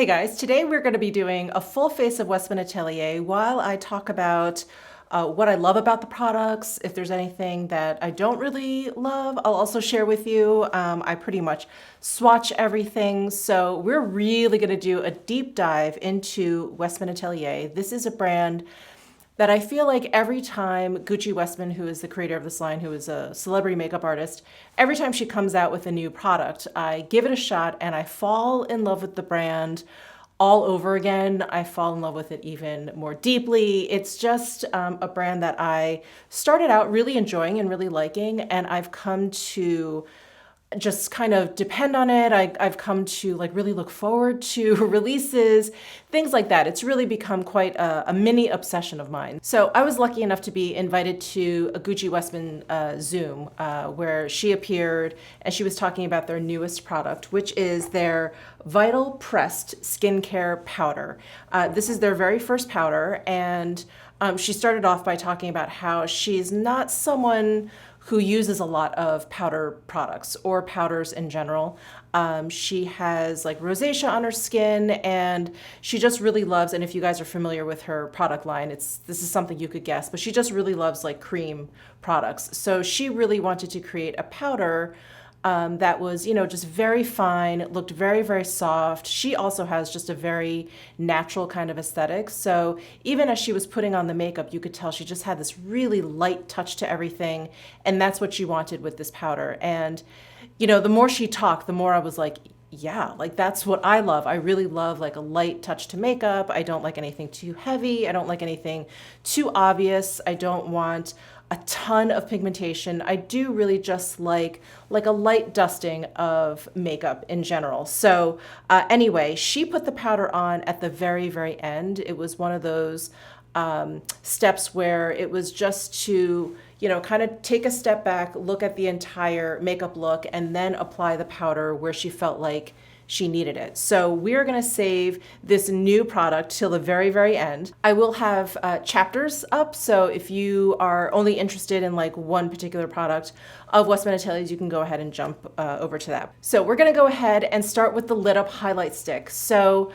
Hey guys, today we're going to be doing a full face of WESTMAN Atelier while I talk about what I love about the products. If there's anything that I don't really love, I'll also share with you. I pretty much swatch everything. So we're really going to do a deep dive into WESTMAN Atelier. This is a brand that I feel like every time Gucci Westman, who is the creator of this line, who is a celebrity makeup artist, every time she comes out with a new product, I give it a shot and I fall in love with the brand all over again. I fall in love with it even more deeply. It's just a brand that I started out really enjoying and really liking, and I've come to just kind of depend on it. I've come to like really look forward to releases, things like that. It's really become quite a mini obsession of mine. So I was lucky enough to be invited to a Gucci Westman Zoom where she appeared and she was talking about their newest product, which is their Vital Pressed Skincare Powder. This is their very first powder, and she started off by talking about how she's not someone who uses a lot of powder products or powders in general. She has like rosacea on her skin, and she just really loves, and if you guys are familiar with her product line, this is something you could guess, but she just really loves like cream products. So she really wanted to create a powder that was, just very fine, looked very, very soft. She also has just a very natural kind of aesthetic. So even as she was putting on the makeup, you could tell she just had this really light touch to everything. And that's what she wanted with this powder. And, the more she talked, the more I was like, yeah, like that's what I love. I really love like a light touch to makeup. I don't like anything too heavy. I don't like anything too obvious. I don't want a ton of pigmentation. I do really just like a light dusting of makeup in general. So anyway, she put the powder on at the very, very end. It was one of those steps where it was just to, kind of take a step back, look at the entire makeup look, and then apply the powder where she felt like she needed it. So we're going to save this new product till the very, very end. I will have chapters up, so if you are only interested in like one particular product of WESTMAN Ateliers, you can go ahead and jump over to that. So we're going to go ahead and start with the Lit Up Highlight Stick. So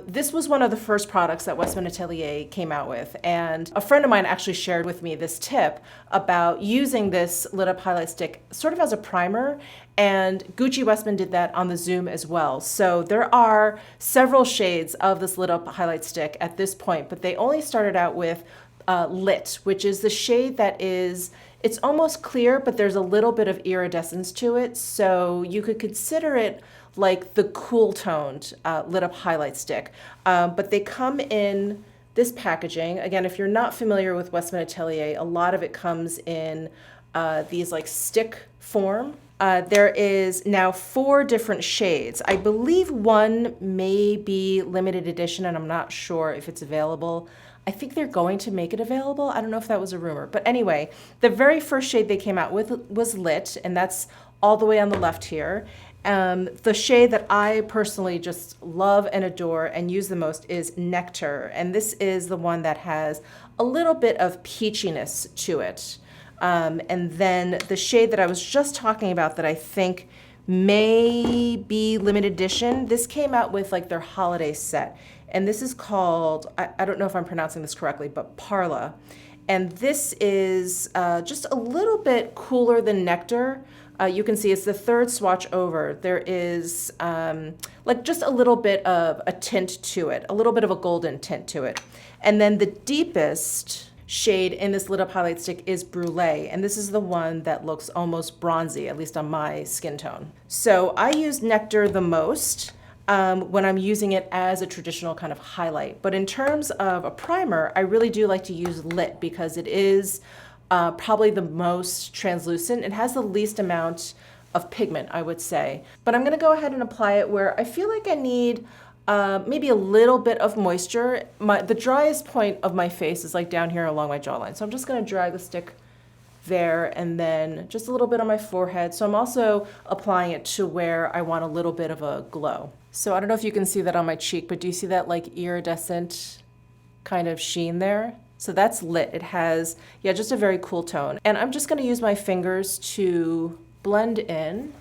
this was one of the first products that WESTMAN Atelier came out with, and a friend of mine actually shared with me this tip about using this Lit Up Highlight Stick sort of as a primer, and Gucci Westman did that on the Zoom as well. So there are several shades of this Lit Up Highlight Stick at this point, but they only started out with Lit, which is the shade that is, it's almost clear, but there's a little bit of iridescence to it. So you could consider it like the cool toned Lit Up Highlight Stick. But they come in this packaging. Again, if you're not familiar with WESTMAN Atelier, a lot of it comes in these like stick form. There is now 4 different shades. I believe one may be limited edition, and I'm not sure if it's available. I think they're going to make it available. I don't know if that was a rumor. But anyway, the very first shade they came out with was Lit, and that's all the way on the left here. The shade that I personally just love and adore and use the most is Nectar, and this is the one that has a little bit of peachiness to it. And then the shade that I was just talking about that I think may be limited edition, this came out with like their holiday set. And this is called, I don't know if I'm pronouncing this correctly, but Parla. And this is just a little bit cooler than Nectar. You can see it's the third swatch over. There is like just a little bit of a tint to it, a little bit of a golden tint to it. And then the deepest shade in this Lit Up Highlight Stick is Brulee, and this is the one that looks almost bronzy, at least on my skin tone. So I use Nectar the most when I'm using it as a traditional kind of highlight. But in terms of a primer, I really do like to use Lit because it is probably the most translucent. It has the least amount of pigment, I would say. But I'm gonna go ahead and apply it where I feel like I need maybe a little bit of moisture. The driest point of my face is like down here along my jawline. So I'm just gonna drag the stick there and then just a little bit on my forehead. So I'm also applying it to where I want a little bit of a glow. So I don't know if you can see that on my cheek, but do you see that like iridescent kind of sheen there? So that's Lit. It has, yeah, just a very cool tone. And I'm just gonna use my fingers to blend in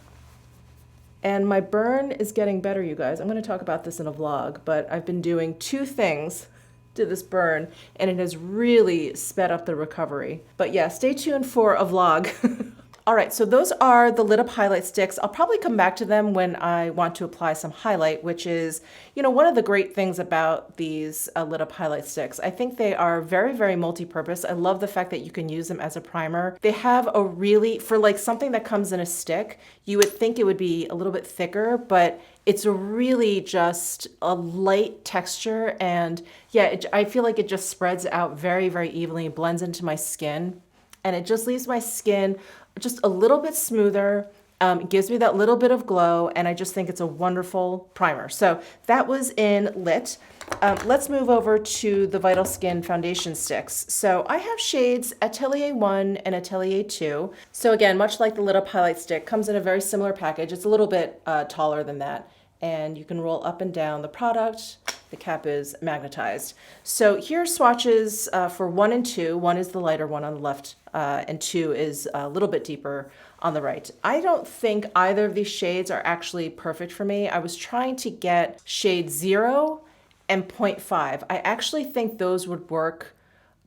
And my burn is getting better, you guys. I'm going to talk about this in a vlog, but I've been doing two things to this burn, and it has really sped up the recovery. But yeah, stay tuned for a vlog. All right, so those are the lit up highlight sticks. I'll probably come back to them when I want to apply some highlight, which is, you know, one of the great things about these lit up highlight sticks. I think they are very, very multi-purpose. I love the fact that you can use them as a primer. They have a really, for like something that comes in a stick, you would think it would be a little bit thicker, but it's a really just a light texture. And yeah, I feel like it just spreads out very, very evenly, blends into my skin. And it just leaves my skin just a little bit smoother. It gives me that little bit of glow, and I just think it's a wonderful primer. So that was in Lit. Let's move over to the Vital Skin foundation sticks. So I have shades Atelier 1 and Atelier 2. So again, much like the Lit Up Highlight Stick, comes in a very similar package. It's a little bit taller than that, and you can roll up and down the product. The cap is magnetized. So here are swatches for 1 and 2. 1 is the lighter one on the left, and 2 is a little bit deeper on the right. I don't think either of these shades are actually perfect for me. I was trying to get shade 0 and 0.5. I actually think those would work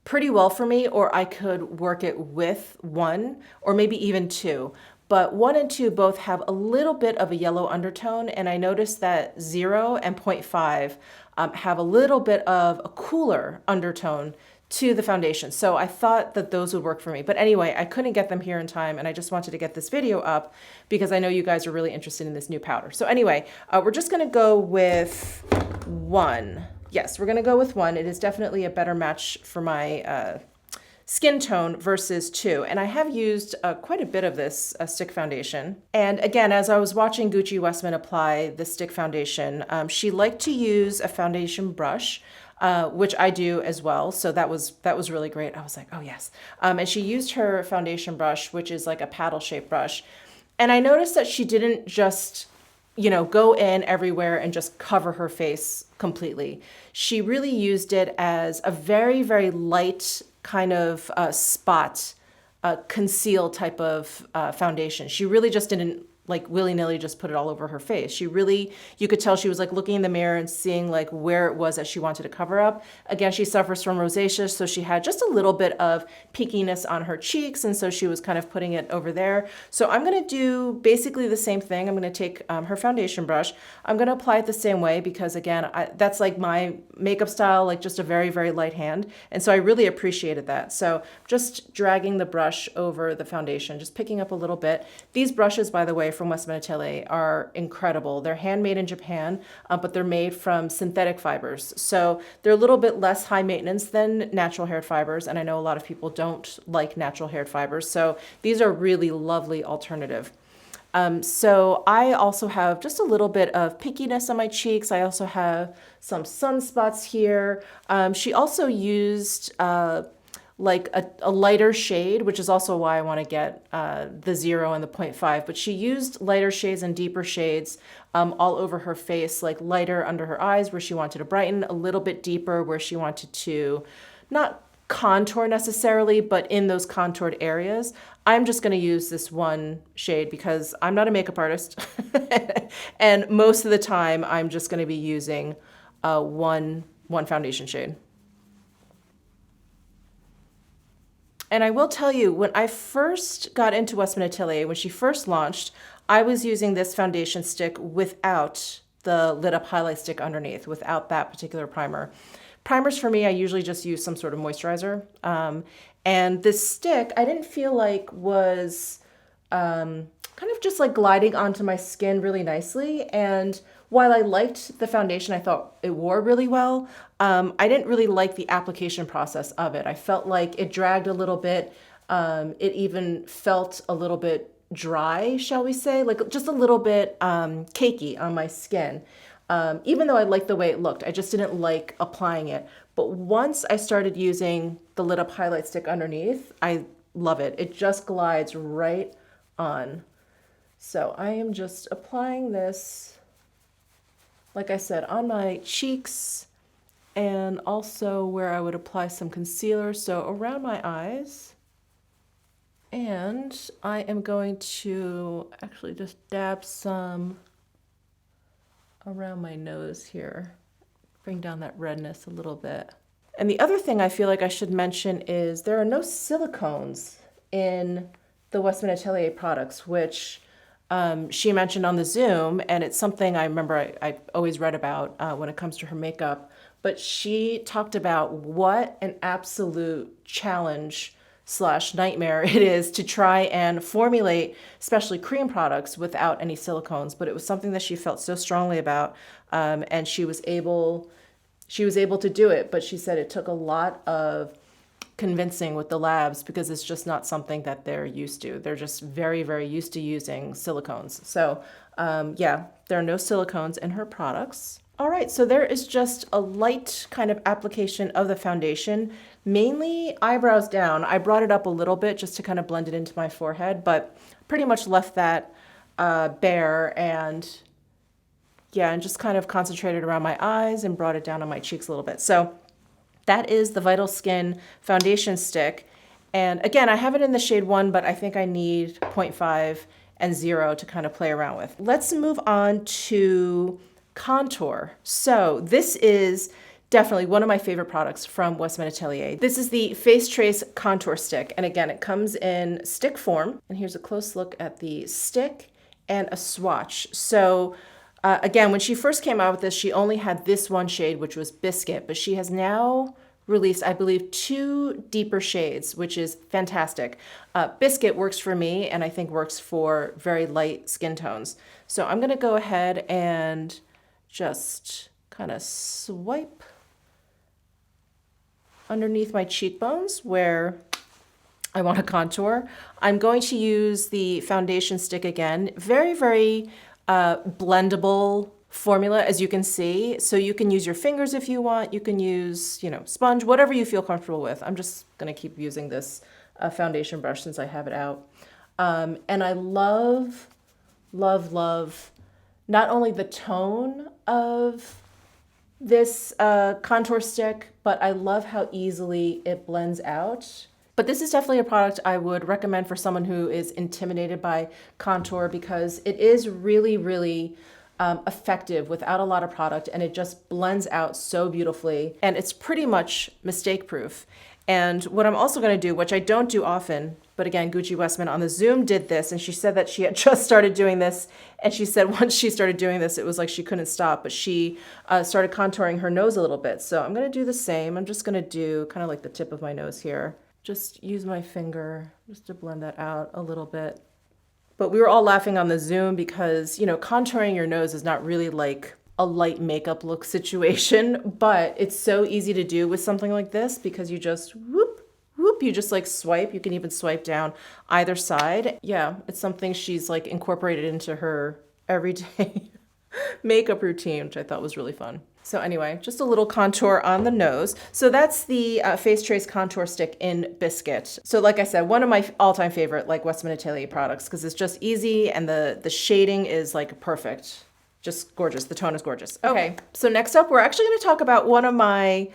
pretty well for me, or I could work it with 1 or maybe even 2. But 1 and 2 both have a little bit of a yellow undertone, and I noticed that 0 and 0.5 have a little bit of a cooler undertone to the foundation. So I thought that those would work for me. But anyway, I couldn't get them here in time, and I just wanted to get this video up because I know you guys are really interested in this new powder. So anyway, we're just gonna go with 1. Yes, we're gonna go with 1. It is definitely a better match for my skin tone versus 2. And I have used quite a bit of this stick foundation. And again, as I was watching Gucci Westman apply the stick foundation, she liked to use a foundation brush, which I do as well. So that was really great. I was like, oh yes. And she used her foundation brush, which is like a paddle shaped brush. And I noticed that she didn't just, you know, go in everywhere and just cover her face completely. She really used it as a very, very light kind of spot, conceal type of foundation. She really just didn't like willy-nilly just put it all over her face. She really, you could tell she was like looking in the mirror and seeing like where it was that she wanted to cover up. Again, she suffers from rosacea, so she had just a little bit of peakiness on her cheeks, and so she was kind of putting it over there. So I'm gonna do basically the same thing. I'm gonna take her foundation brush. I'm gonna apply it the same way because again, that's like my makeup style, like just a very, very light hand. And so I really appreciated that. So just dragging the brush over the foundation, just picking up a little bit. These brushes, by the way, from WESTMAN Atelier are incredible. They're handmade in Japan, but they're made from synthetic fibers. So they're a little bit less high maintenance than natural haired fibers. And I know a lot of people don't like natural haired fibers. So these are really lovely alternative. So I also have just a little bit of pickiness on my cheeks. I also have some sunspots here. She also used like a lighter shade, which is also why I want to get the 0 and the 0.5. But she used lighter shades and deeper shades all over her face, like lighter under her eyes where she wanted to brighten, a little bit deeper where she wanted to not contour necessarily, but in those contoured areas. I'm just going to use this one shade because I'm not a makeup artist. And most of the time, I'm just going to be using one foundation shade. And I will tell you, when I first got into WESTMAN Atelier, when she first launched, I was using this foundation stick without the lit up highlight stick underneath, without that particular primer. Primers for me, I usually just use some sort of moisturizer. And this stick, I didn't feel like was kind of just like gliding onto my skin really nicely. And while I liked the foundation, I thought it wore really well. I didn't really like the application process of it. I felt like it dragged a little bit. It even felt a little bit dry, shall we say, like just a little bit cakey on my skin. Even though I liked the way it looked, I just didn't like applying it. But once I started using the lit up highlight stick underneath, I love it. It just glides right on. So I am just applying this, like I said, on my cheeks and also where I would apply some concealer. So around my eyes. And I am going to actually just dab some around my nose here, bring down that redness a little bit. And the other thing I feel like I should mention is there are no silicones in the Westman Atelier products, which she mentioned on the Zoom, and it's something I remember I always read about when it comes to her makeup. But she talked about what an absolute challenge slash nightmare it is to try and formulate, especially cream products, without any silicones. But it was something that she felt so strongly about, and she was able to do it. But she said it took a lot of convincing with the labs because it's just not something that they're used to. They're just very, very used to using silicones. So yeah, there are no silicones in her products. All right, so there is just a light kind of application of the foundation, mainly eyebrows down. I brought it up a little bit just to kind of blend it into my forehead, but pretty much left that bare, and yeah, and just kind of concentrated around my eyes and brought it down on my cheeks a little bit. So that is the Vital Skin foundation stick. And again, I have it in the shade 1, but I think I need 0.5 and 0 to kind of play around with. Let's move on to contour. So this is definitely one of my favorite products from Westman Atelier. This is the Face Trace Contour Stick. And again, it comes in stick form. And here's a close look at the stick and a swatch. So again, when she first came out with this, she only had this one shade, which was Biscuit, but she has now released, I believe, 2 deeper shades, which is fantastic. Biscuit works for me, and I think works for very light skin tones. So I'm gonna go ahead and just kind of swipe underneath my cheekbones where I want to contour. I'm going to use the foundation stick again. Very, very blendable formula, as you can see. So you can use your fingers if you want. You can use, sponge, whatever you feel comfortable with. I'm just going to keep using this foundation brush since I have it out. And I love, love, love not only the tone of this contour stick, but I love how easily it blends out. But this is definitely a product I would recommend for someone who is intimidated by contour because it is really, really effective without a lot of product, and it just blends out so beautifully, and it's pretty much mistake proof. And what I'm also going to do, which I don't do often, but again, Gucci Westman on the Zoom did this, and she said that she had just started doing this, and she said once she started doing this, it was like she couldn't stop, but she started contouring her nose a little bit. So I'm going to do the same. I'm just going to do kind of like the tip of my nose here. Just use my finger just to blend that out a little bit. But we were all laughing on the Zoom because, contouring your nose is not really like a light makeup look situation, but it's so easy to do with something like this because you just whoop, whoop, you just like swipe. You can even swipe down either side. Yeah, it's something she's like incorporated into her everyday makeup routine, which I thought was really fun. So anyway, just a little contour on the nose. So that's the Face Trace Contour Stick in Biscuit. So like I said, one of my all-time favorite like Westman Atelier products because it's just easy and the shading is like perfect. Just gorgeous. The tone is gorgeous. Okay, so next up, we're actually going to talk about one of my,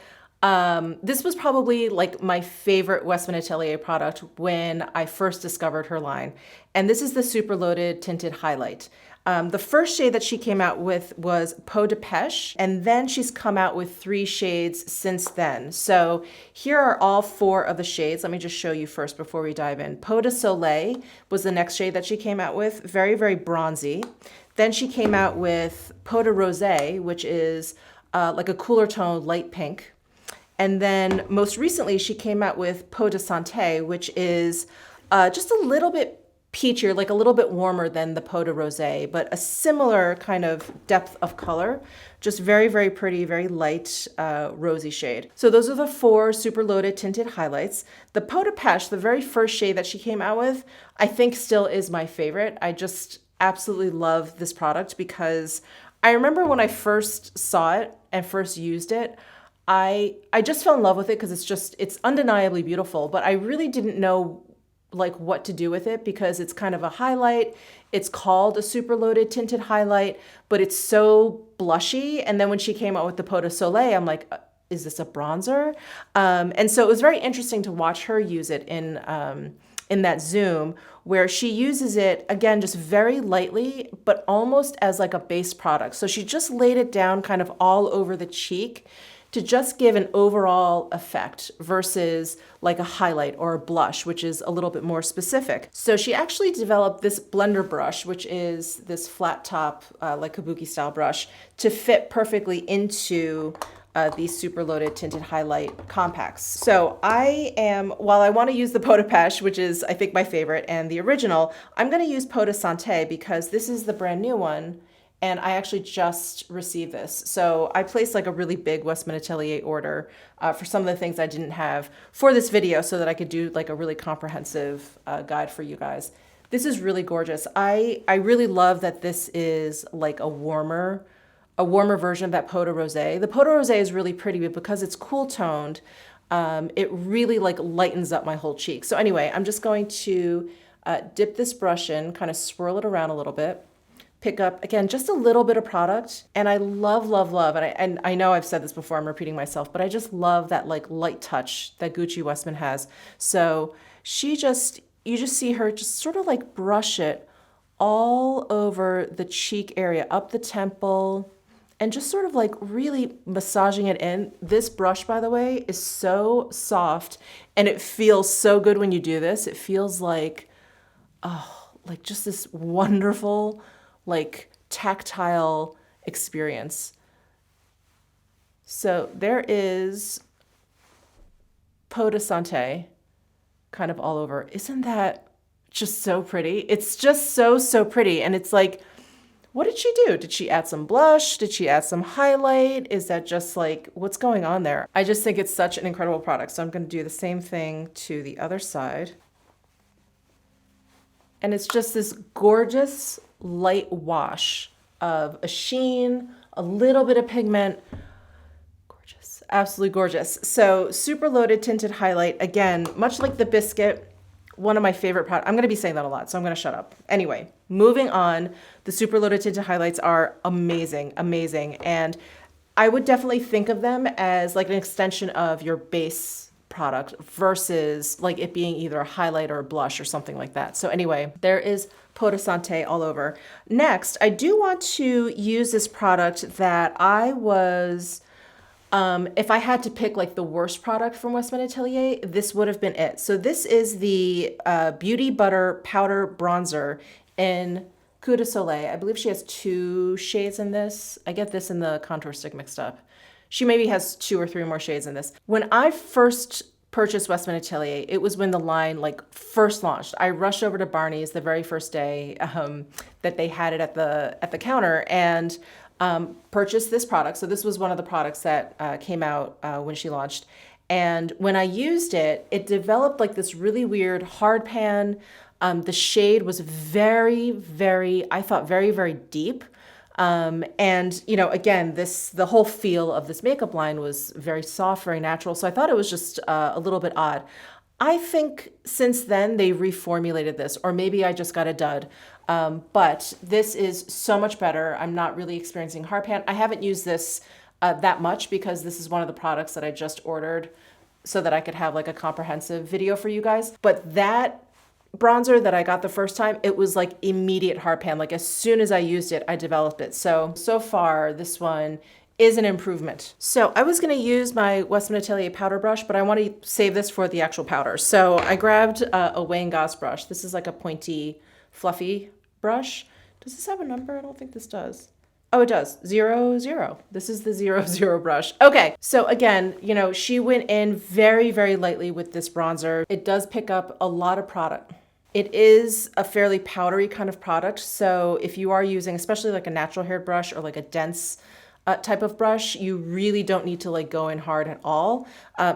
this was probably like my favorite Westman Atelier product when I first discovered her line. And this is the Super Loaded Tinted Highlight. The first shade that she came out with was Peau de Pêche, and then she's come out with 3 shades since then. So here are all 4 of the shades. Let me just show you first before we dive in. Peau de Soleil was the next shade that she came out with, very, very bronzy. Then she came out with Peau de Rosé, which is like a cooler tone, light pink. And then most recently, she came out with Peau de Santé, which is just a little bit peachier, like a little bit warmer than the Peau de Rosé, but a similar kind of depth of color. Just very, very pretty, very light, rosy shade. So those are the 4 super loaded tinted highlights. The Peau de Pêche, the very first shade that she came out with, I think still is my favorite. I just absolutely love this product because I remember when I first saw it and first used it, I just fell in love with it because it's undeniably beautiful, but I really didn't know like what to do with it because it's kind of a highlight. It's called a super loaded tinted highlight, but it's so blushy. And then when she came out with the Peau de Soleil, I'm like, is this a bronzer? And so it was very interesting to watch her use it in in that zoom, where she uses it again just very lightly, but almost as like a base product. So she just laid it down kind of all over the cheek to just give an overall effect versus like a highlight or a blush, which is a little bit more specific. So she actually developed this blender brush, which is this flat top, like kabuki style brush, to fit perfectly into these super loaded tinted highlight compacts. So while I want to use the Peau de Pêche, which is I think my favorite, and the original, I'm going to use Peau de Santé because this is the brand new one. And I actually just received this. So I placed like a really big Westman Atelier order for some of the things I didn't have for this video so that I could do like a really comprehensive guide for you guys. This is really gorgeous. I really love that this is like a warmer version of that Peau de Rosé. The Peau de Rosé is really pretty, but because it's cool toned, it really like lightens up my whole cheek. So anyway, I'm just going to dip this brush in, kind of swirl it around a little bit. Pick up, again, just a little bit of product. And I love, love, love, and I know I've said this before, I'm repeating myself, but I just love that like light touch that Gucci Westman has. So you just see her just sort of like brush it all over the cheek area, up the temple, and just sort of like really massaging it in. This brush, by the way, is so soft and it feels so good when you do this. It feels like, oh, like just this wonderful, like tactile experience. So there is Peau de Santé kind of all over. Isn't that just so pretty? It's just so, so pretty. And it's like, what did she do? Did she add some blush? Did she add some highlight? Is that just like, what's going on there? I just think it's such an incredible product. So I'm going to do the same thing to the other side. And it's just this gorgeous light wash of a sheen, a little bit of pigment. Gorgeous, absolutely gorgeous. So super loaded tinted highlight. Again, much like the Biscuit, one of my favorite products. I'm going to be saying that a lot, so I'm going to shut up. Anyway, moving on. The super loaded tinted highlights are amazing, amazing. And I would definitely think of them as like an extension of your base product versus like it being either a highlight or a blush or something like that. So anyway, there is Peau de Santé all over. Next, I do want to use this product that I was, if I had to pick like the worst product from Westman Atelier, this would have been it. So this is the Beauty Butter Powder Bronzer in Coup de Soleil. I believe she has 2 shades in this. I get this in the contour stick mixed up. She maybe has 2 or 3 more shades in this. When I first purchased Westman Atelier, it was when the line like first launched. I rushed over to Barney's the very first day that they had it at the counter and purchased this product. So this was one of the products that came out when she launched. And when I used it, it developed like this really weird hard pan. The shade was very, very, I thought very, very deep. And you know, again, the whole feel of this makeup line was very soft, very natural. So I thought it was just a little bit odd. I think since then they reformulated this, or maybe I just got a dud. But this is so much better. I'm not really experiencing hard pan. I haven't used this that much because this is one of the products that I just ordered so that I could have like a comprehensive video for you guys. But that bronzer that I got the first time, it was like immediate hard pan. Like as soon as I used it, I developed it. So far this one is an improvement. So I was gonna use my Westman Atelier powder brush, but I want to save this for the actual powder. So I grabbed a Wang brush. This is like a pointy, fluffy brush. Does this have a number? I don't think this does. Oh, it does. 00. This is the 00 brush. Okay. So again, you know, she went in very, very lightly with this bronzer. It does pick up a lot of product. It is a fairly powdery kind of product. So if you are using, especially like a natural haired brush or like a dense type of brush, you really don't need to like go in hard at all.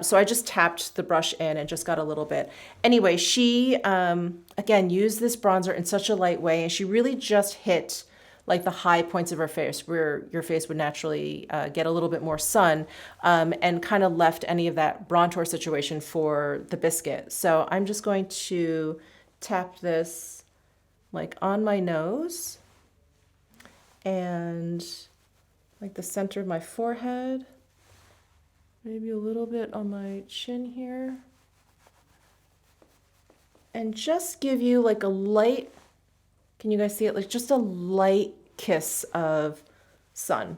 So I just tapped the brush in and just got a little bit. Anyway, she, again, used this bronzer in such a light way, and she really just hit like the high points of her face where your face would naturally get a little bit more sun, and kind of left any of that bronzer situation for the Biscuit. So I'm just going to tap this like on my nose and like the center of my forehead, maybe a little bit on my chin here. and just give you like a light, can you guys see it? Like just a light kiss of sun.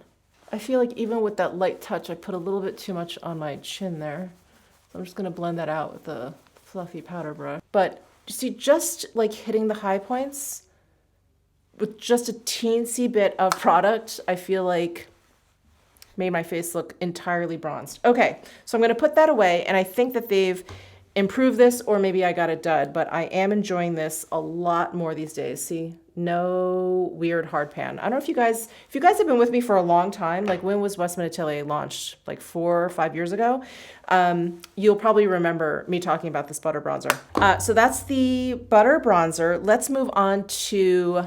I feel like even with that light touch, I put a little bit too much on my chin there. So I'm just gonna blend that out with the fluffy powder brush. But you see, just like hitting the high points with just a teensy bit of product, I feel like made my face look entirely bronzed. Okay, so I'm gonna put that away, and I think that they've improved this, or maybe I got a dud, but I am enjoying this a lot more these days. See, no weird hard pan. I don't know if you guys have been with me for a long time, like when was Westman Atelier launched? Like 4 or 5 years ago. You'll probably remember me talking about this butter bronzer. So that's the butter bronzer. Let's move on to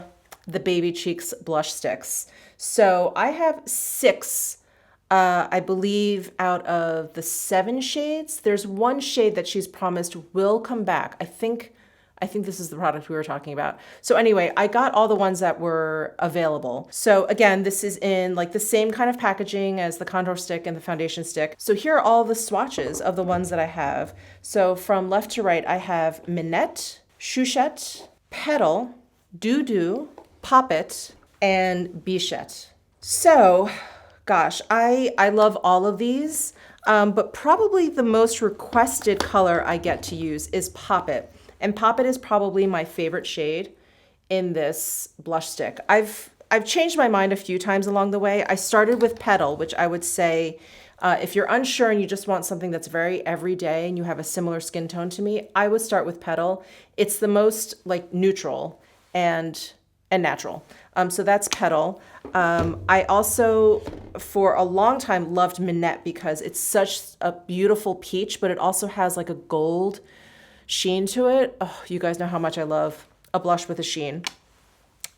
the Baby Cheeks blush sticks. So I have 6, I believe, out of the 7 shades. There's one shade that she's promised will come back. I think this is the product we were talking about. So anyway, I got all the ones that were available. So again, this is in like the same kind of packaging as the contour stick and the foundation stick. So here are all the swatches of the ones that I have. So from left to right, I have Minette, Chouchette, Petal, Doo Doo, Poppet, and Bichette. So, gosh, I love all of these, but probably the most requested color I get to use is Poppet. And Poppet is probably my favorite shade in this blush stick. I've changed my mind a few times along the way. I started with Petal, which I would say, if you're unsure and you just want something that's very everyday and you have a similar skin tone to me, I would start with Petal. It's the most like neutral and natural. So that's Petal. I also, for a long time, loved Minette because it's such a beautiful peach, but it also has like a gold sheen to it. Oh, you guys know how much I love a blush with a sheen.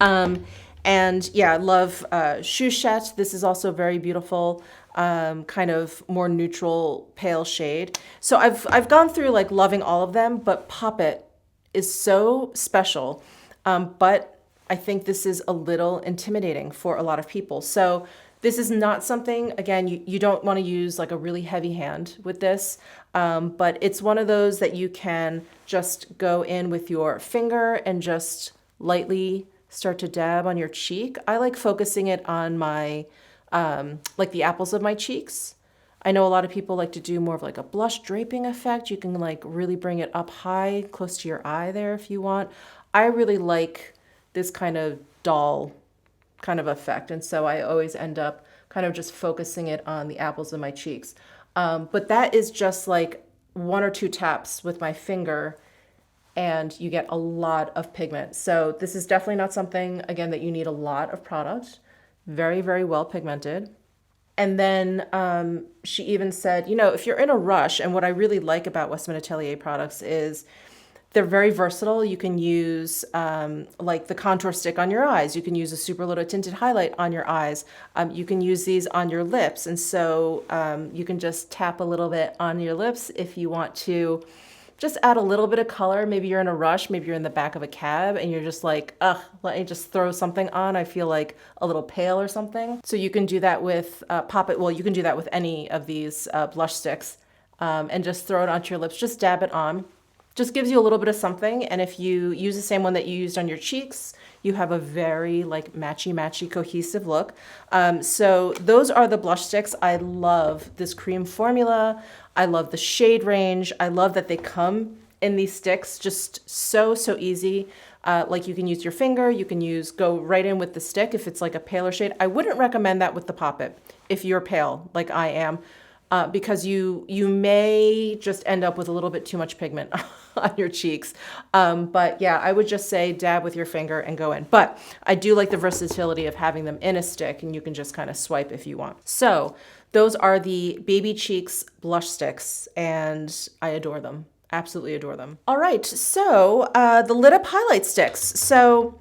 And yeah, I love Chouchette. This is also very beautiful, kind of more neutral, pale shade. So I've gone through like loving all of them, but Poppet is so special. But I think this is a little intimidating for a lot of people. So this is not something, again, you don't want to use like a really heavy hand with this, but it's one of those that you can just go in with your finger and just lightly start to dab on your cheek. I like focusing it on my, like the apples of my cheeks. I know a lot of people like to do more of like a blush draping effect. You can like really bring it up high, close to your eye there if you want. I really like this kind of doll kind of effect. And so I always end up kind of just focusing it on the apples of my cheeks. But that is just like 1 or 2 taps with my finger and you get a lot of pigment. So this is definitely not something, again, that you need a lot of product. Very, very well pigmented. And then she even said, you know, if you're in a rush, and what I really like about Westman Atelier products is they're very versatile. You can use like the contour stick on your eyes. You can use a super little tinted highlight on your eyes. You can use these on your lips. And so you can just tap a little bit on your lips if you want to just add a little bit of color. Maybe you're in a rush. Maybe you're in the back of a cab and you're just like, ugh, let me just throw something on. I feel like a little pale or something. So you can do that with Poppet. Well, you can do that with any of these blush sticks and just throw it onto your lips. Just dab it on. Just gives you a little bit of something. And if you use the same one that you used on your cheeks, you have a very like matchy cohesive look. So those are the blush sticks. I love this cream formula. I love the shade range. I love that they come in these sticks, just so easy. Like you can use your finger, you can go right in with the stick if it's like a paler shade. I wouldn't recommend that with the Poppet if you're pale like I am. Because you may just end up with a little bit too much pigment on your cheeks. But yeah, I would just say dab with your finger and go in. But I do like the versatility of having them in a stick and you can just kind of swipe if you want. So those are the Baby Cheeks blush sticks and I adore them. Absolutely adore them. All right, so the Lit Up Highlight Sticks. So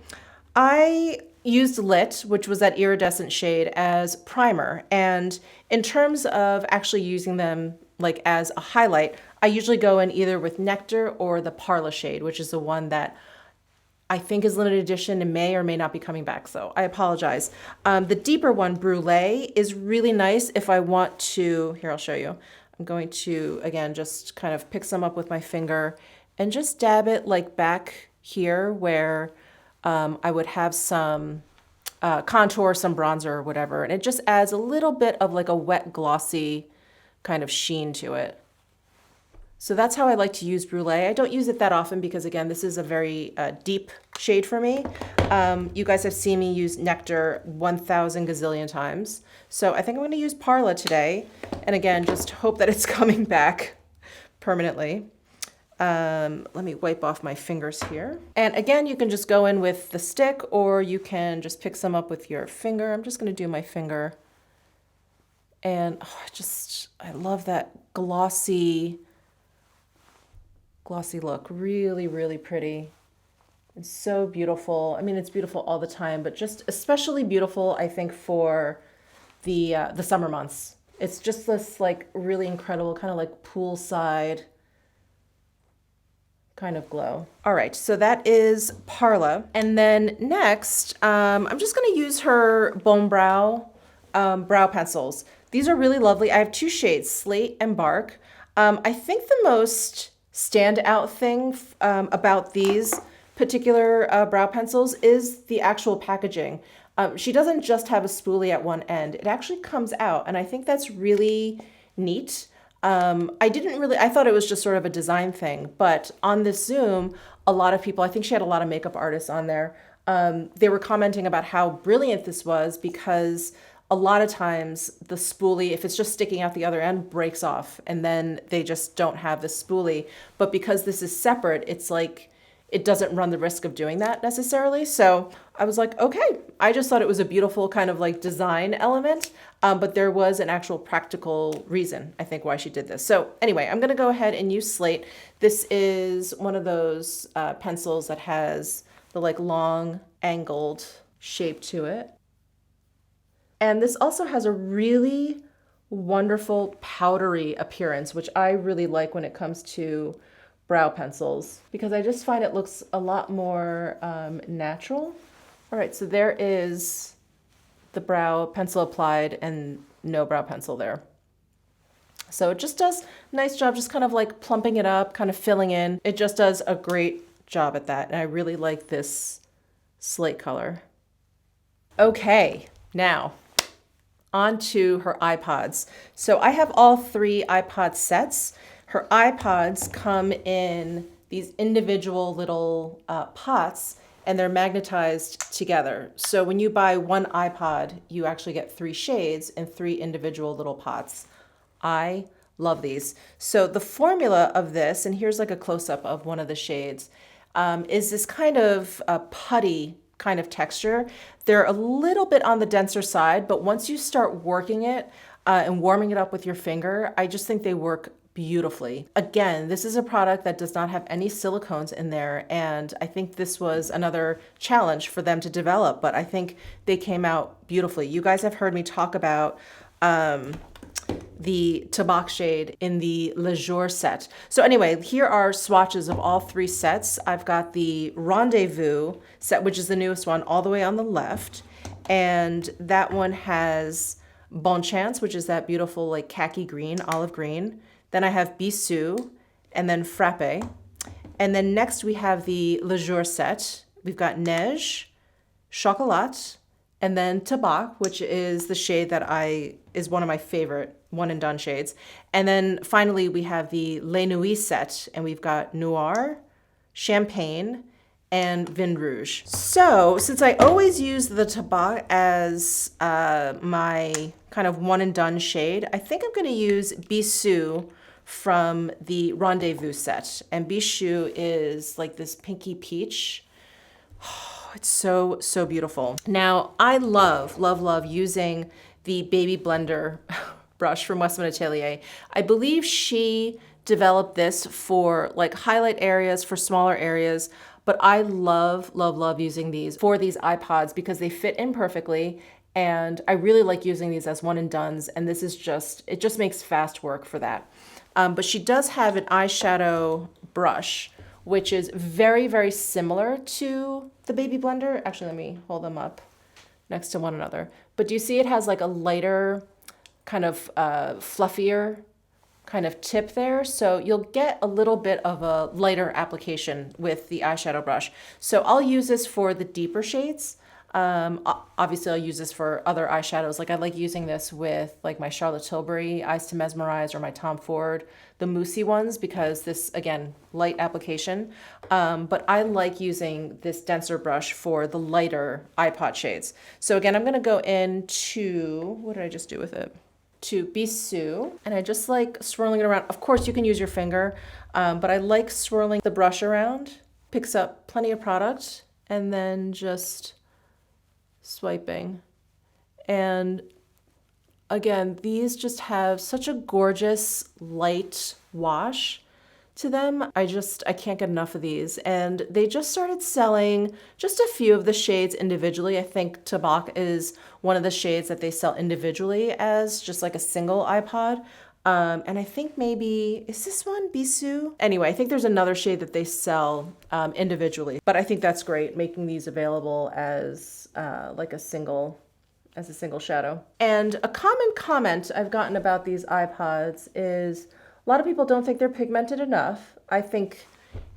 I used Lit, which was that iridescent shade, as primer. And in terms of actually using them like as a highlight, I usually go in either with Nectar or the Parla shade, which is the one that I think is limited edition and may or may not be coming back. So I apologize. The deeper one, Brulee, is really nice if I want to, here I'll show you. I'm going to, again, just kind of pick some up with my finger and just dab it like back here where I would have some contour, some bronzer or whatever. And it just adds a little bit of like a wet glossy kind of sheen to it. So that's how I like to use Brulee. I don't use it that often because, again, this is a very deep shade for me. You guys have seen me use Nectar 1,000 gazillion times. So I think I'm going to use Parla today. And again, just hope that it's coming back permanently. Let me wipe off my fingers here. And again, you can just go in with the stick or you can just pick some up with your finger. I'm just going to do my finger. And I love that glossy look. Really, really pretty. It's so beautiful. I mean, it's beautiful all the time, but just especially beautiful, I think, for the summer months. It's just this like really incredible kind of like poolside kind of glow. All right, so that is Parla. And then next, I'm just gonna use her Bonne Brow brow pencils. These are really lovely. I have two shades, Slate and Bark. I think the most standout thing about these particular brow pencils is the actual packaging. She doesn't just have a spoolie at one end. It actually comes out, and I think that's really neat. I thought it was just sort of a design thing, but on this Zoom, a lot of people, I think she had a lot of makeup artists on there, they were commenting about how brilliant this was because a lot of times the spoolie, if it's just sticking out the other end, breaks off and then they just don't have the spoolie. But because this is separate, it's like it doesn't run the risk of doing that necessarily. So I was like, okay, I just thought it was a beautiful kind of like design element, but there was an actual practical reason, I think, why she did this. So anyway, I'm gonna go ahead and use Slate. This is one of those pencils that has the like long angled shape to it. And this also has a really wonderful powdery appearance, which I really like when it comes to brow pencils, because I just find it looks a lot more natural. All right, so there is the brow pencil applied and no brow pencil there. So it just does a nice job just kind of like plumping it up, kind of filling in. It just does a great job at that. And I really like this slate color. Okay, now on to her iPods. So I have all three iPod sets. Her iPods come in these individual little pots and they're magnetized together. So when you buy one iPod, you actually get three shades and three individual little pots. I love these. So the formula of this, and here's like a close-up of one of the shades, is this kind of putty kind of texture. They're a little bit on the denser side, but once you start working it and warming it up with your finger, I just think they work beautifully. Again, this is a product that does not have any silicones in there, and I think this was another challenge for them to develop, but I think they came out beautifully. You guys have heard me talk about the Tabak shade in the Le Jour set. So anyway, here are swatches of all three sets. I've got the Rendezvous set, which is the newest one, all the way on the left. And that one has Bon Chance, which is that beautiful like khaki green, olive green. Then I have Bissou and then Frappe. And then next we have the Le Jour set. We've got Neige, Chocolat, and then Tabak, which is the shade that is one of my favorite one and done shades. And then finally we have the Les Nuits set, and we've got Noir, Champagne, and Vin Rouge. So since I always use the Tabak as my kind of one and done shade, I think I'm gonna use Bissou from the Rendezvous set. And Bissou is like this pinky peach. It's so, so beautiful. Now, I love, love, love using the Baby Blender brush from Westman Atelier. I believe she developed this for like highlight areas, for smaller areas, but I love, love, love using these for these iPods because they fit in perfectly, and I really like using these as one and dones, and this is just, it just makes fast work for that. But she does have an eyeshadow brush, which is very, very similar to the Baby Blender. Actually, let me hold them up next to one another. But do you see it has like a lighter, kind of fluffier kind of tip there. So you'll get a little bit of a lighter application with the eyeshadow brush. So I'll use this for the deeper shades. Obviously I'll use this for other eyeshadows. Like I like using this with like my Charlotte Tilbury Eyes to Mesmerize or my Tom Ford, the moussey ones, because this, again, light application. But I like using this denser brush for the lighter eye pot shades. So again, I'm going to go into, what did I just do with it? To Bisou, and I just like swirling it around. Of course you can use your finger, but I like swirling the brush around. Picks up plenty of product, and then just swiping. And again, these just have such a gorgeous light wash to them. I can't get enough of these. And they just started selling just a few of the shades individually. I think Tabak is one of the shades that they sell individually as just like a single iPod. And I think maybe, is this one Bisou? Anyway, I think there's another shade that they sell individually, but I think that's great, making these available as like a single shadow. And a common comment I've gotten about these iPods is a lot of people don't think they're pigmented enough. I think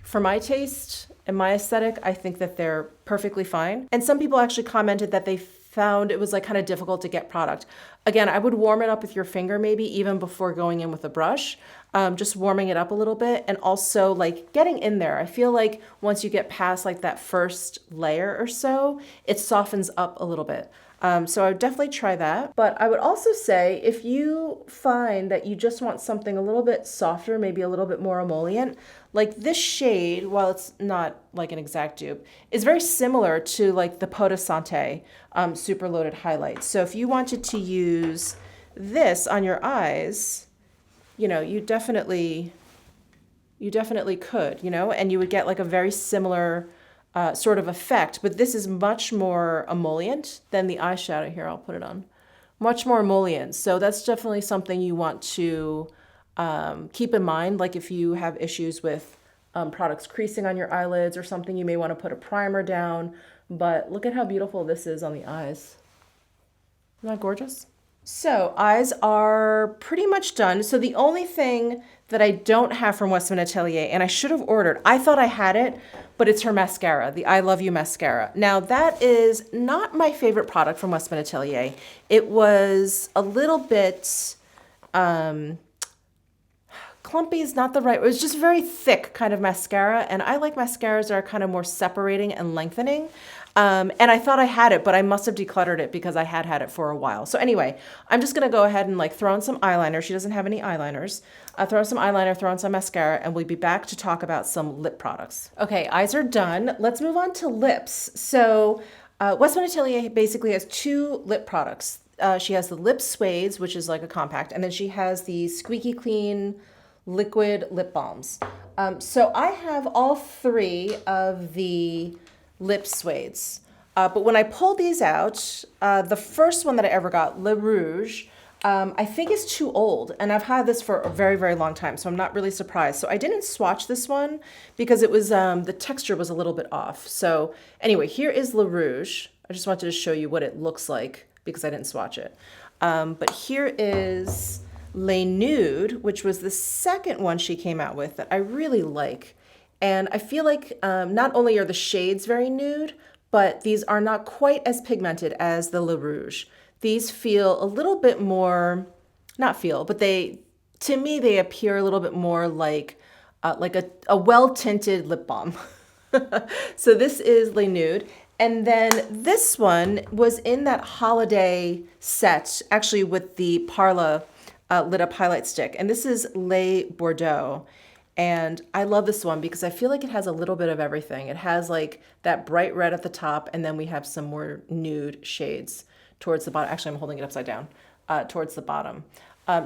for my taste and my aesthetic, I think that they're perfectly fine. And some people actually commented that they found it was like kind of difficult to get product. Again, I would warm it up with your finger maybe even before going in with a brush, just warming it up a little bit, and also like getting in there. I feel like once you get past like that first layer or so, it softens up a little bit. So I would definitely try that. But I would also say if you find that you just want something a little bit softer, maybe a little bit more emollient, like this shade, while it's not like an exact dupe, is very similar to like the Pot de Santé Super Loaded Highlight. So if you wanted to use this on your eyes, you know, you definitely could, you know, and you would get like a very similar sort of effect, but this is much more emollient than the eyeshadow. Here, I'll put it on. Much more emollient. So that's definitely something you want to keep in mind. Like if you have issues with products creasing on your eyelids or something, you may want to put a primer down. But look at how beautiful this is on the eyes. Isn't that gorgeous? So eyes are pretty much done. So the only thing that I don't have from Westman Atelier, and I should have ordered, I thought I had it, but it's her mascara, the I Love You mascara. Now that is not my favorite product from Westman Atelier. It was a little bit, clumpy is not the right, it was just very thick kind of mascara, and I like mascaras that are kind of more separating and lengthening. And I thought I had it, but I must have decluttered it because I had it for a while. So anyway, I'm just gonna go ahead and like throw in some eyeliner. She doesn't have any eyeliners. Throw in some eyeliner, throw in some mascara, and we'll be back to talk about some lip products. Okay, eyes are done. Let's move on to lips. So Westman Atelier basically has two lip products. She has the Lip Suedes, which is like a compact, and then she has the Squeaky Clean liquid lip balms. So I have all three of the Lip Suedes. But when I pulled these out, the first one that I ever got, Le Rouge, I think is too old, and I've had this for a very, very long time, so I'm not really surprised. So I didn't swatch this one because it was the texture was a little bit off. So anyway, here is Le Rouge. I just wanted to show you what it looks like because I didn't swatch it. But here is Les Nude, which was the second one she came out with that I really like. And I feel like not only are the shades very nude, but these are not quite as pigmented as the Le Rouge. These feel a little bit more, not feel, but to me, they appear a little bit more like a well-tinted lip balm. So this is Les Nude. And then this one was in that holiday set, actually with the Parla lit up highlight stick. And this is Les Bordeaux. And I love this one because I feel like it has a little bit of everything. It has like that bright red at the top, and then we have some more nude shades towards the bottom. Actually, I'm holding it upside down, towards the bottom.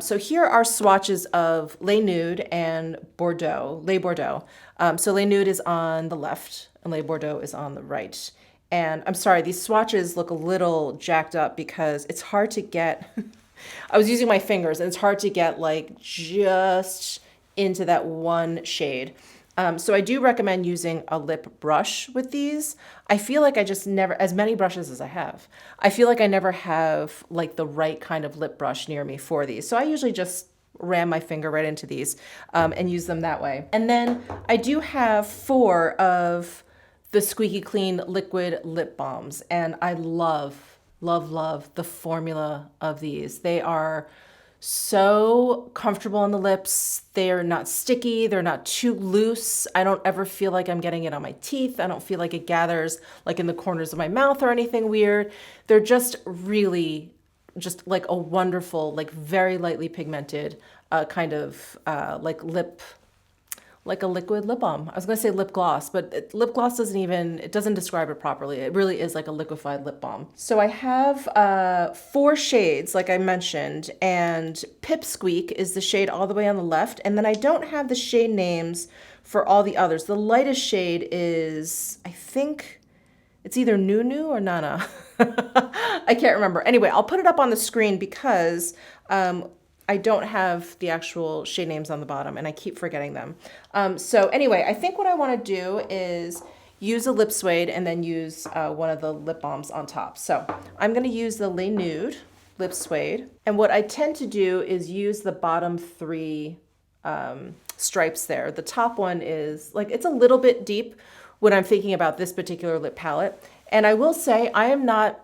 So here are swatches of Les Nude and Bordeaux, Les Bordeaux. So Les Nude is on the left and Les Bordeaux is on the right. And I'm sorry, these swatches look a little jacked up because it's hard to get, I was using my fingers and it's hard to get like just into that one shade. So I do recommend using a lip brush with these. I feel like I just never, as many brushes as I have, I feel like I never have like the right kind of lip brush near me for these. So I usually just ram my finger right into these and use them that way. And then I do have 4 of the Squeaky Clean liquid lip balms, and I love, love, love the formula of these. They are so comfortable on the lips. They're not sticky. They're not too loose. I don't ever feel like I'm getting it on my teeth. I don't feel like it gathers like in the corners of my mouth or anything weird. They're just really just like a wonderful, like very lightly pigmented kind of like a liquid lip balm. I was gonna say lip gloss, but lip gloss it doesn't describe it properly. It really is like a liquefied lip balm. So I have 4 shades, like I mentioned, and Pipsqueak is the shade all the way on the left, and then I don't have the shade names for all the others. The lightest shade is, I think, it's either Nunu or Nana. I can't remember. Anyway, I'll put it up on the screen because I don't have the actual shade names on the bottom and I keep forgetting them. So anyway, I think what I want to do is use a lip suede and then use one of the lip balms on top. So I'm going to use the Les Nude lip suede. And what I tend to do is use the bottom 3 stripes there. The top one is like, it's a little bit deep when I'm thinking about this particular lip palette. And I will say I am not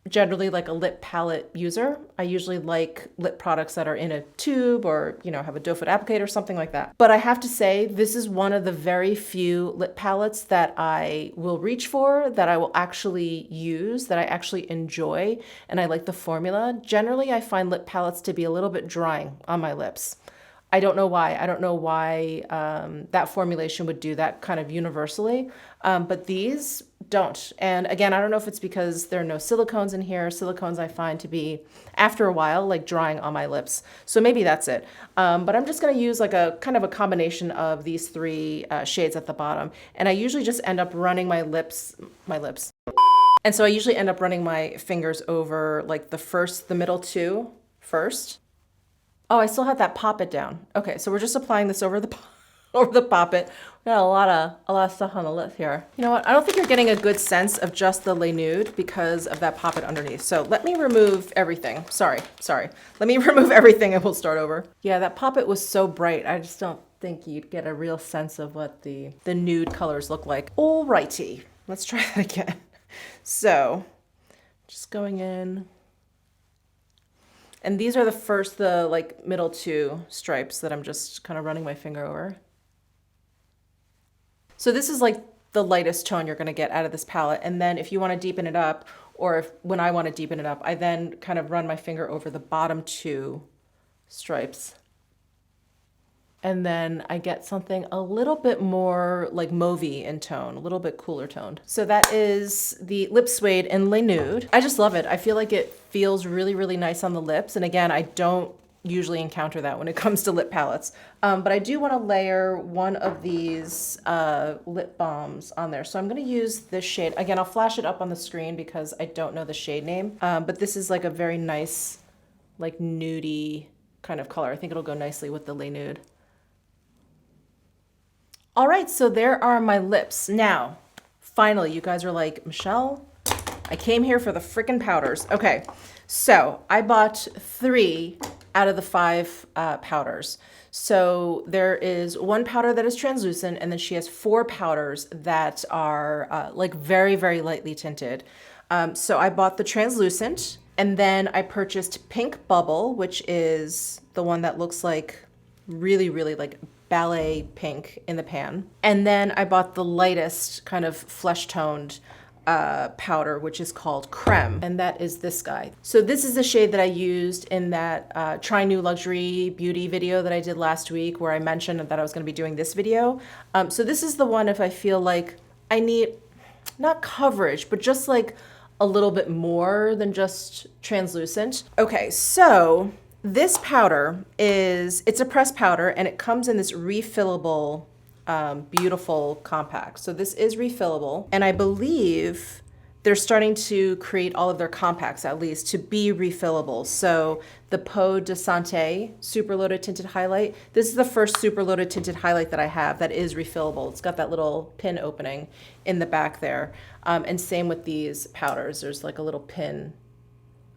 generally like a lip palette user. I usually like lip products that are in a tube or, you know, have a doe foot applicator or something like that. But I have to say, this is one of the very few lip palettes that I will reach for, that I will actually use, that I actually enjoy, and I like the formula. Generally, I find lip palettes to be a little bit drying on my lips. I don't know why. I don't know why that formulation would do that kind of universally, but these don't. And again, I don't know if it's because there are no silicones in here. Silicones I find to be, after a while, like drying on my lips. So maybe that's it. But I'm just gonna use like a kind of a combination of these 3 shades at the bottom. And I usually just end up running my lips. And so I usually end up running my fingers over like the middle 2 first. Oh, I still have that poppet down. Okay, so we're just applying this over the poppet. We got a lot of stuff on the lip here. You know what? I don't think you're getting a good sense of just the Les Nude because of that poppet underneath. So let me remove everything. Sorry. Let me remove everything and we'll start over. Yeah, that poppet was so bright. I just don't think you'd get a real sense of what the nude colors look like. Alrighty, let's try that again. So, just going in. And these are the like middle 2 stripes that I'm just kind of running my finger over. So this is like the lightest tone you're gonna get out of this palette. And then if you wanna deepen it up, or when I wanna deepen it up, I then kind of run my finger over the bottom 2 stripes. And then I get something a little bit more like mauvey in tone, a little bit cooler toned. So that is the Lip Suede in Les Nude. I just love it. I feel like it feels really, really nice on the lips. And again, I don't usually encounter that when it comes to lip palettes. But I do want to layer one of these lip balms on there. So I'm going to use this shade. Again, I'll flash it up on the screen because I don't know the shade name. But this is like a very nice, like nudie kind of color. I think it'll go nicely with the Les Nude. All right, so there are my lips. Now, finally, you guys are like, Michelle, I came here for the frickin' powders. Okay, so I bought 3 out of the 5 powders. So there is 1 powder that is translucent, and then she has 4 powders that are like very, very lightly tinted. So I bought the translucent, and then I purchased Pink Bubble, which is the one that looks like really, really like ballet pink in the pan. And then I bought the lightest kind of flesh toned powder, which is called Creme, and that is this guy. So this is the shade that I used in that Try New Luxury Beauty video that I did last week, where I mentioned that I was going to be doing this video. So this is the one if I feel like I need, not coverage, but just like a little bit more than just translucent. Okay, so this powder it's a pressed powder, and it comes in this refillable, beautiful compact. So this is refillable, and I believe they're starting to create all of their compacts, at least, to be refillable. So the Peau de Santé Super Loaded Tinted Highlight, this is the first Super Loaded Tinted Highlight that I have that is refillable. It's got that little pin opening in the back there. And same with these powders. There's like a little pin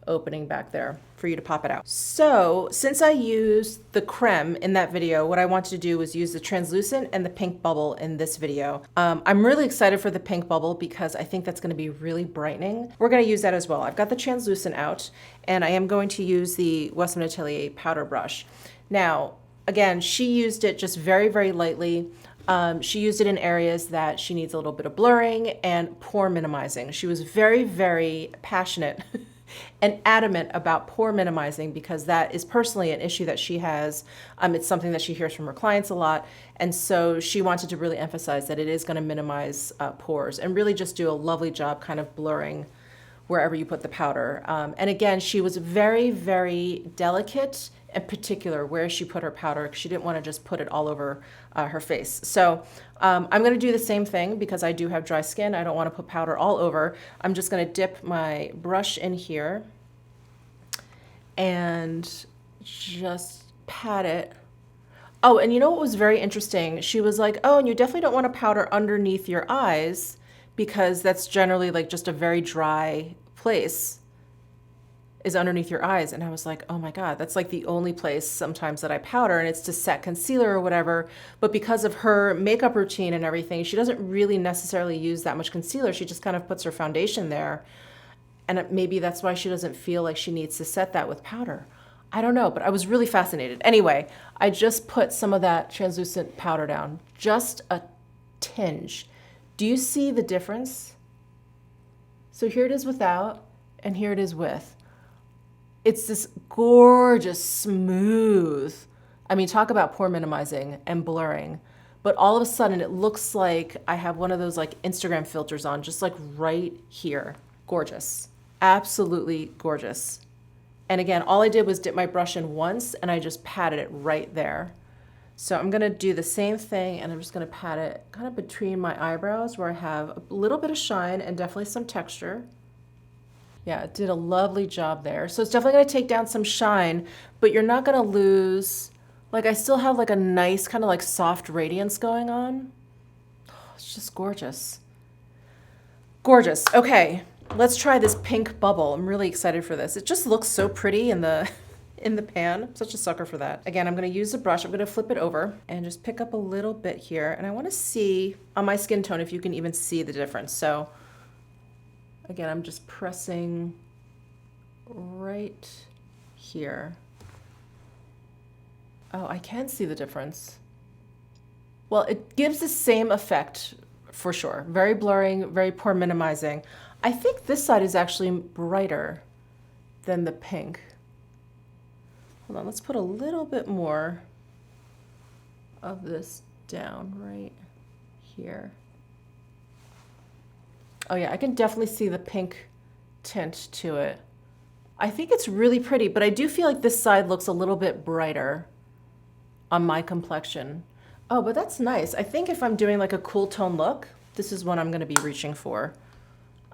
opening back there for you to pop it out. So since I used the creme in that video, what I wanted to do was use the translucent and the pink bubble in this video. I'm really excited for the pink bubble because I think that's going to be really brightening. We're going to use that as well. I've got the translucent out, and I am going to use the Westman Atelier powder brush. Now, again, she used it just very, very lightly. She used it in areas that she needs a little bit of blurring and pore minimizing. She was very, very passionate and adamant about pore minimizing because that is personally an issue that she has. It's something that she hears from her clients a lot. And so she wanted to really emphasize that it is going to minimize pores and really just do a lovely job kind of blurring wherever you put the powder. And again, she was very, very delicate and particular where she put her powder because she didn't want to just put it all over her face. So I'm going to do the same thing because I do have dry skin. I don't want to put powder all over. I'm just going to dip my brush in here and just pat it. Oh, and you know what was very interesting? She was like, oh, and you definitely don't want to powder underneath your eyes because that's generally like just a very dry place is underneath your eyes. And I was like, oh my God, that's like the only place sometimes that I powder, and it's to set concealer or whatever. But because of her makeup routine and everything, she doesn't really necessarily use that much concealer. She just kind of puts her foundation there. And maybe that's why she doesn't feel like she needs to set that with powder. I don't know, but I was really fascinated. Anyway, I just put some of that translucent powder down, just a tinge. Do you see the difference? So here it is without, and here it is with. It's this gorgeous, smooth, I mean, talk about pore minimizing and blurring, but all of a sudden it looks like I have one of those like Instagram filters on, just like right here. Gorgeous, absolutely gorgeous. And again, all I did was dip my brush in once and I just patted it right there. So I'm gonna do the same thing and I'm just gonna pat it kind of between my eyebrows where I have a little bit of shine and definitely some texture. Yeah, it did a lovely job there. So it's definitely gonna take down some shine, but you're not gonna lose, like I still have like a nice kind of like soft radiance going on. Oh, it's just gorgeous. Gorgeous, okay. Let's try this pink bubble. I'm really excited for this. It just looks so pretty in the pan. I'm such a sucker for that. Again, I'm gonna use a brush. I'm gonna flip it over and just pick up a little bit here. And I wanna see on my skin tone if you can even see the difference. So again, I'm just pressing right here. Oh, I can see the difference. Well, it gives the same effect for sure. Very blurring, very pore minimizing. I think this side is actually brighter than the pink. Hold on, let's put a little bit more of this down right here. Oh yeah, I can definitely see the pink tint to it. I think it's really pretty, but I do feel like this side looks a little bit brighter on my complexion. Oh, but that's nice. I think if I'm doing like a cool tone look, this is what I'm gonna be reaching for.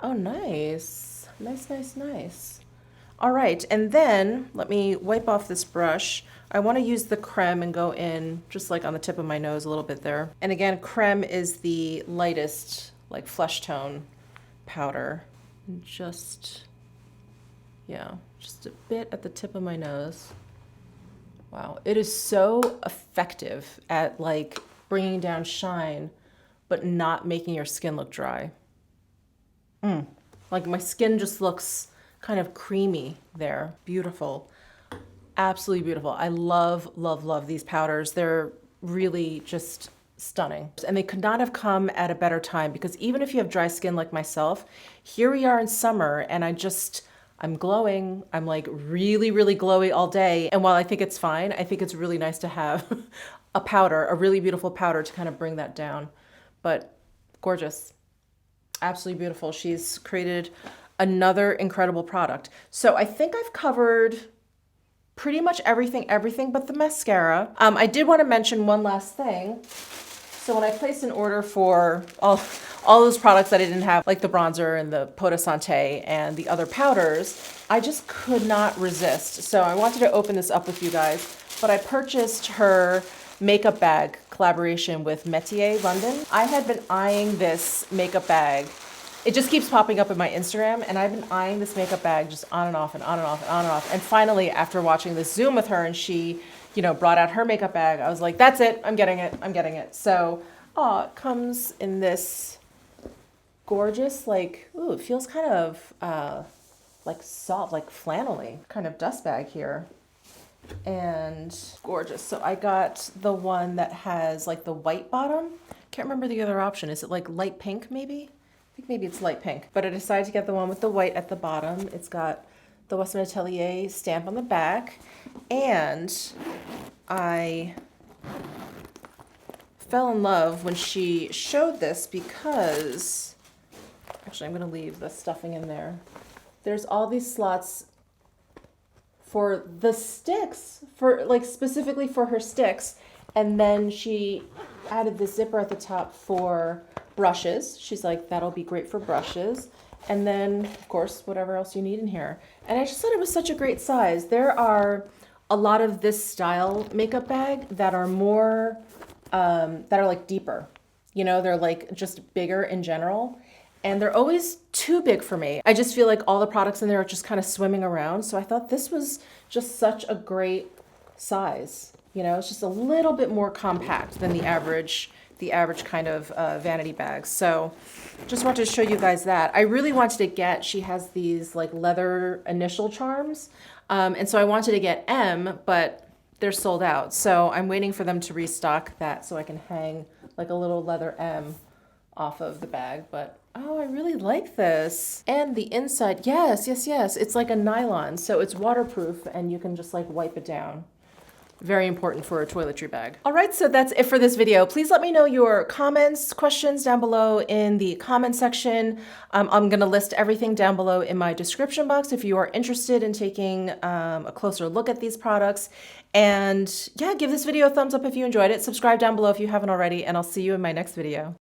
Oh, nice. Nice, nice, nice. All right, and then let me wipe off this brush. I wanna use the creme and go in just like on the tip of my nose a little bit there. And again, creme is the lightest, like flesh tone powder. And just, yeah, just a bit at the tip of my nose. Wow, it is so effective at like bringing down shine, but not making your skin look dry. Like my skin just looks kind of creamy there. Beautiful, absolutely beautiful. I love, love, love these powders. They're really just stunning. And they could not have come at a better time because even if you have dry skin like myself, here we are in summer and I'm glowing. I'm like really, really glowy all day. And while I think it's fine, I think it's really nice to have a powder, a really beautiful powder to kind of bring that down. But gorgeous, absolutely beautiful. She's created another incredible product. So I think I've covered pretty much everything but the mascara. I did want to mention one last thing. So when I placed an order for all those products that I didn't have, like the bronzer and the Pot de Santé and the other powders, I just could not resist. So I wanted to open this up with you guys, but I purchased her makeup bag collaboration with Metier London. I had been eyeing this makeup bag it just keeps popping up in my Instagram, and I've been eyeing this makeup bag just on and off and on and off and on and off. And finally, after watching this Zoom with her and she, you know, brought out her makeup bag, I was like, that's it, I'm getting it, I'm getting it. So, it comes in this gorgeous, like, ooh, it feels kind of like soft, like flannelly kind of dust bag here. And gorgeous. So I got the one that has like the white bottom. Can't remember the other option. Is it like light pink maybe? I think maybe it's light pink. But I decided to get the one with the white at the bottom. It's got the Westman Atelier stamp on the back. And I fell in love when she showed this because, actually I'm going to leave the stuffing in there. There's all these slots for the sticks, for like specifically for her sticks. And then she added the zipper at the top for brushes. She's like, that'll be great for brushes. And then of course, whatever else you need in here. And I just thought it was such a great size. There are a lot of this style makeup bag that are more, that are like deeper. You know, they're like just bigger in general. And they're always too big for me. I just feel like all the products in there are just kind of swimming around. So I thought this was just such a great size. You know, it's just a little bit more compact than the average kind of vanity bag. So just wanted to show you guys that. I really wanted to get, she has these like leather initial charms. And so I wanted to get M, but they're sold out. So I'm waiting for them to restock that so I can hang like a little leather M off of the bag. But oh, I really like this. And the inside, yes. It's like a nylon, so it's waterproof and you can just like wipe it down. Very important for a toiletry bag. All right, so that's it for this video. Please let me know your comments, questions down below in the comment section. I'm gonna list everything down below in my description box if you are interested in taking a closer look at these products. And yeah, give this video a thumbs up if you enjoyed it. Subscribe down below if you haven't already, and I'll see you in my next video.